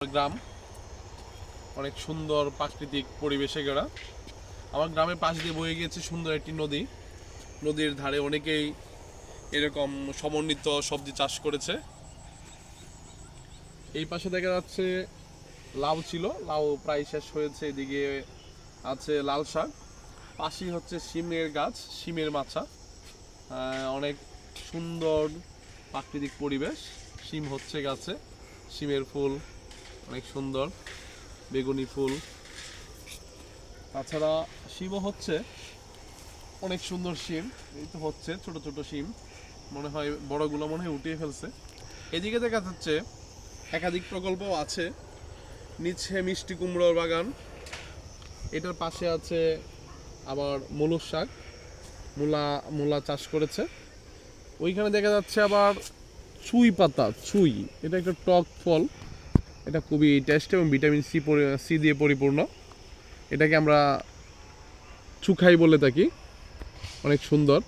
গ্রাম অনেক সুন্দর প্রাকৃতিক পরিবেশে ঘেরা। আমার গ্রামের পাশ দিয়ে বয়ে গিয়েছে সুন্দর একটি নদী। নদীর ধারে অনেকেই এরকম সমন্বিত সবজি চাষ করেছে। এই পাশে দেখা যাচ্ছে লাউ ছিল, লাউ প্রায় শেষ হয়েছে। এদিকে আছে লাল শাক, পাশেই হচ্ছে শিমের গাছ, শিমের মাচা। অনেক সুন্দর প্রাকৃতিক পরিবেশ। শিম হচ্ছে গাছে, শিমের ফুল অনেক সুন্দর, বেগুনি ফুল। তাছাড়া শিমও হচ্ছে, অনেক সুন্দর শিম। এই তো হচ্ছে ছোট ছোট শিম, মনে হয় বড়গুলো মনে হয় উঠিয়ে ফেলছে। এদিকে দেখা যাচ্ছে একাধিক প্রকল্প আছে। নিচে মিষ্টি কুমড়োর বাগান, এটার পাশে আছে আবার মুলুর শাক, মূলা মূলা চাষ করেছে। ওইখানে দেখা যাচ্ছে আবার চুই পাতা, চুই, এটা একটা টক ফল। এটা খুবই টেস্ট এবং ভিটামিন সি দিয়ে পরিপূর্ণ। এটাকে আমরা চুখাই বলে থাকি, অনেক সুন্দর।